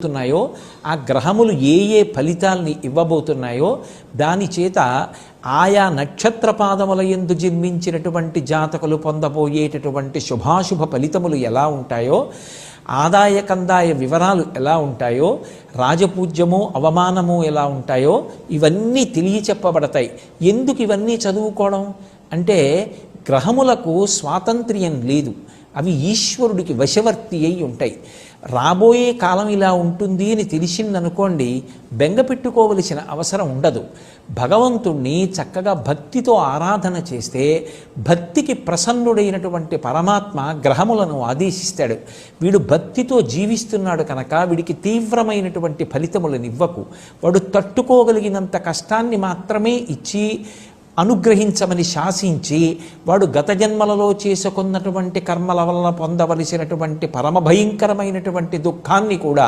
తున్నాయో ఆ గ్రహములు ఏ ఏ ఫలితాల్ని ఇవ్వబోతున్నాయో దాని చేత ఆయా నక్షత్ర పాదముల యందు జన్మించినటువంటి జాతకులు పొందబోయేటటువంటి శుభాశుభ ఫలితములు ఎలా ఉంటాయో, ఆదాయ కందాయ వివరాలు ఎలా ఉంటాయో, రాజపూజ్యము అవమానము ఎలా ఉంటాయో ఇవన్నీ తెలియచెప్పబడతాయి. ఎందుకు ఇవన్నీ చదువుకోవడం అంటే గ్రహములకు స్వాతంత్ర్యం లేదు, అవి ఈశ్వరుడికి వశవర్తి అయి ఉంటాయి. రాబోయే కాలం ఇలా ఉంటుంది అని తెలిసిందనుకోండి, బెంగ పెట్టుకోవలసిన అవసరం ఉండదు. భగవంతుణ్ణి చక్కగా భక్తితో ఆరాధన చేస్తే భక్తికి ప్రసన్నుడైనటువంటి పరమాత్మ గ్రహములను ఆదేశిస్తాడు. వీడు భక్తితో జీవిస్తున్నాడు కనుక వీడికి తీవ్రమైనటువంటి ఫలితములను ఇవ్వకు, వాడు తట్టుకోగలిగినంత కష్టాన్ని మాత్రమే ఇచ్చి అనుగ్రహించమని శాసించి వాడు గత జన్మలలో చేసుకున్నటువంటి కర్మల వలన పొందవలసినటువంటి పరమభయంకరమైనటువంటి దుఃఖాన్ని కూడా